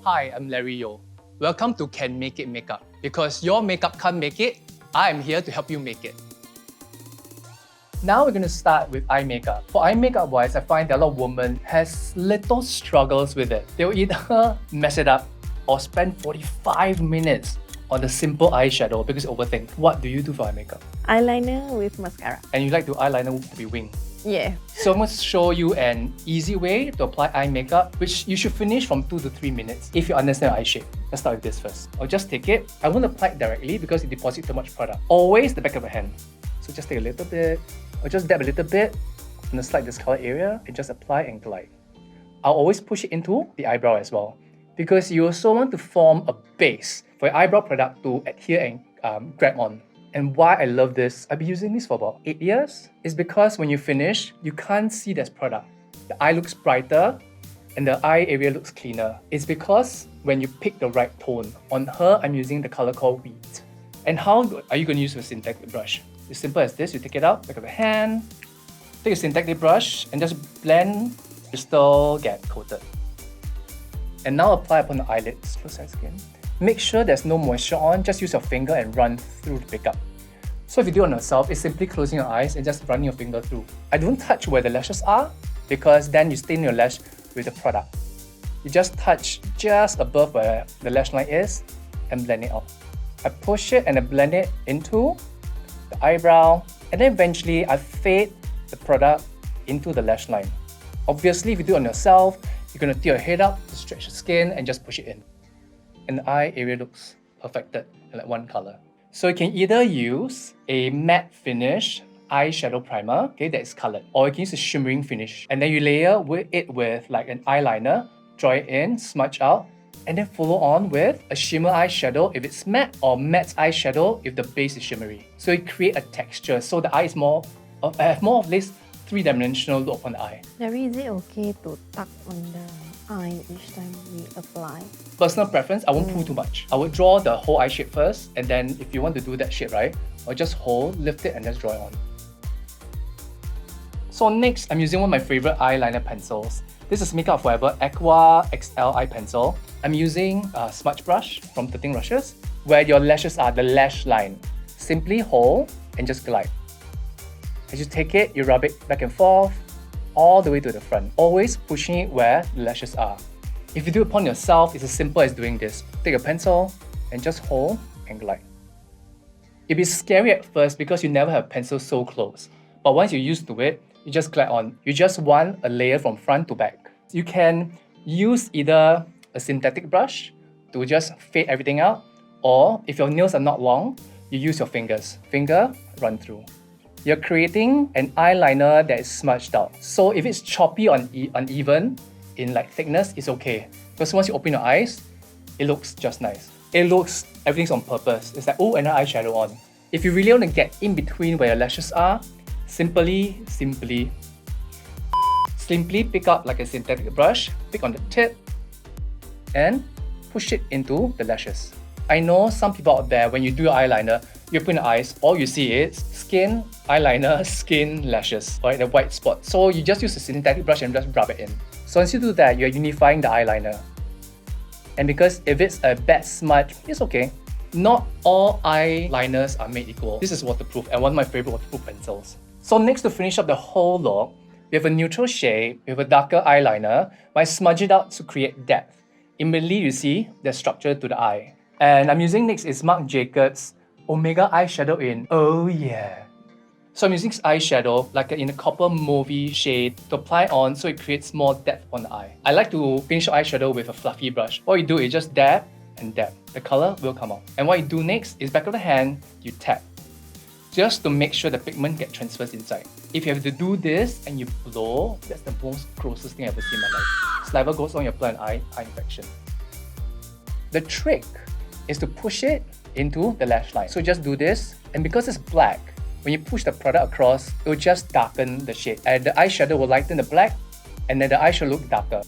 Hi, I'm Larry Yeo. Welcome to Can Make It Makeup. Because your makeup can't make it, I am here to help you make it. Now we're going to start with eye makeup. For eye makeup wise, I find that a lot of women has little struggles with it. They'll either mess it up or spend 45 minutes on the simple eyeshadow because they overthink. What do you do for eye makeup? Eyeliner with mascara. And you like to eyeliner to be winged. Yeah. So I'm going to show you an easy way to apply eye makeup, which you should finish from 2 to 3 minutes if you understand eye shape. Let's start with this first. I'll just take it. I won't apply it directly because it deposits too much product. Always the back of the hand. So just take a little bit, or just dab a little bit on the slight discolored area and just apply and glide. I'll always push it into the eyebrow as well because you also want to form a base for your eyebrow product to adhere and grab on. And why I love this, I've been using this for about 8 years, is because when you finish, you can't see there's product. The eye looks brighter and the eye area looks cleaner. It's because when you pick the right tone. On her, I'm using the color called Wheat. And how are you going to use a synthetic brush? It's simple as this. You take it out, back of the hand, take a synthetic brush and just blend to still get coated. And now apply upon the eyelids, close eye skin. Make sure there's no moisture on, just use your finger and run through to pick up. So if you do it on yourself, it's simply closing your eyes and just running your finger through. I don't touch where the lashes are because then you stain your lash with the product. You just touch just above where the lash line is and blend it out. I push it and I blend it into the eyebrow, and then eventually I fade the product into the lash line. Obviously, if you do it on yourself, you're going to tilt your head up to stretch the skin and just push it in. And the eye area looks perfected in like one color. So you can either use a matte finish eyeshadow primer, okay, that is colored, or you can use a shimmering finish. And then you layer it with like an eyeliner, draw it in, smudge out, and then follow on with a shimmer eyeshadow if it's matte, or matte eyeshadow if the base is shimmery. So you create a texture, so the eye is more of this three-dimensional look on the eye. Larry, is it okay to tuck on the eye each time we apply? Personal preference, I won't pull too much. I would draw the whole eye shape first, and then if you want to do that shape, right, I'll just hold, lift it, and just draw it on. So next, I'm using one of my favorite eyeliner pencils. This is Makeup Forever Aqua XL eye pencil. I'm using a smudge brush from 13 Rushes, where your lashes are, the lash line. Simply hold and just glide. As you take it, you rub it back and forth, all the way to the front, always pushing it where the lashes are. If you do it upon yourself, it's as simple as doing this. Take a pencil and just hold and glide. It'll be scary at first because you never have a pencil so close. But once you're used to it, you just glide on. You just want a layer from front to back. You can use either a synthetic brush to just fade everything out, or if your nails are not long, you use your fingers. Finger, run through. You're creating an eyeliner that is smudged out. So if it's choppy or uneven in like thickness, it's okay. Because once you open your eyes, it looks just nice. Everything's on purpose. It's like, oh, another eyeshadow on. If you really want to get in between where your lashes are, simply pick up like a synthetic brush, pick on the tip, and push it into the lashes. I know some people out there, when you do your eyeliner, you open your eyes, all you see is skin, eyeliner, skin, lashes, right? The white spot. So you just use a synthetic brush and just rub it in. So once you do that, you're unifying the eyeliner. And because if it's a bad smudge, it's okay. Not all eyeliners are made equal. This is waterproof and one of my favorite waterproof pencils. So next, to finish up the whole look, we have a neutral shade with a darker eyeliner, but I smudge it out to create depth. Immediately you see the structure to the eye. And I'm using next is Marc Jacobs Omega eyeshadow in Oh Yeah. So I'm using this eyeshadow like in a copper mauvey shade to apply on so it creates more depth on the eye. I like to finish your eyeshadow with a fluffy brush. What you do is just dab and dab. The color will come out. And what you do next is back of the hand, you tap. Just to make sure the pigment gets transferred inside. If you have to do this and you blow, that's the most grossest thing I've ever seen in my life. Saliva goes on your plant eye infection. The trick is to push it into the lash line. So just do this, and because it's black, when you push the product across, it will just darken the shade. And the eyeshadow will lighten the black, and then the eyeshadow will look darker.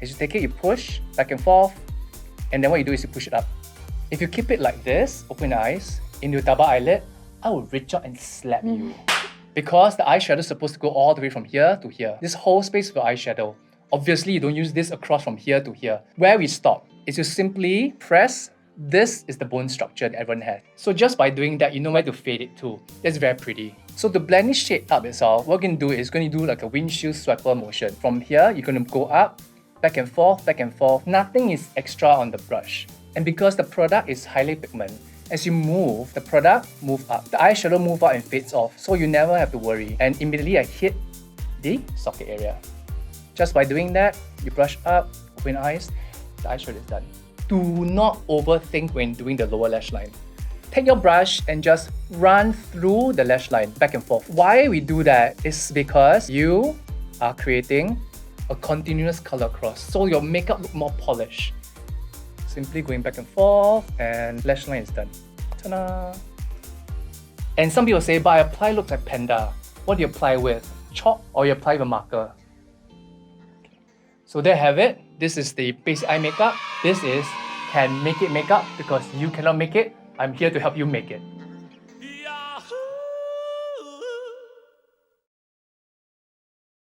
As you take it, you push back and forth, and then what you do is you push it up. If you keep it like this, open your eyes, into your double eyelid, I will reach out and slap you. because the eyeshadow is supposed to go all the way from here to here. This whole space for eyeshadow. Obviously, you don't use this across from here to here. Where we stop is you simply press. This is the bone structure that everyone has. So just by doing that, you know where to fade it to. That's very pretty. So to blend this shade up itself, what we're going to do is going to do like a windshield swiper motion. From here, you're going to go up, back and forth, back and forth. Nothing is extra on the brush. And because the product is highly pigment, as you move, the product move up. The eyeshadow move out and fades off, so you never have to worry. And immediately I hit the socket area. Just by doing that, you brush up, open eyes, the eyeshadow is done. Do not overthink when doing the lower lash line. Take your brush and just run through the lash line back and forth. Why we do that is because you are creating a continuous color across, so your makeup look more polished. Simply going back and forth and lash line is done. Ta-da! And some people say, but I apply looks like panda. What do you apply with? Chalk or you apply with a marker? So there you have it. This is the basic eye makeup. This is Can Make It makeup because you cannot make it. I'm here to help you make it.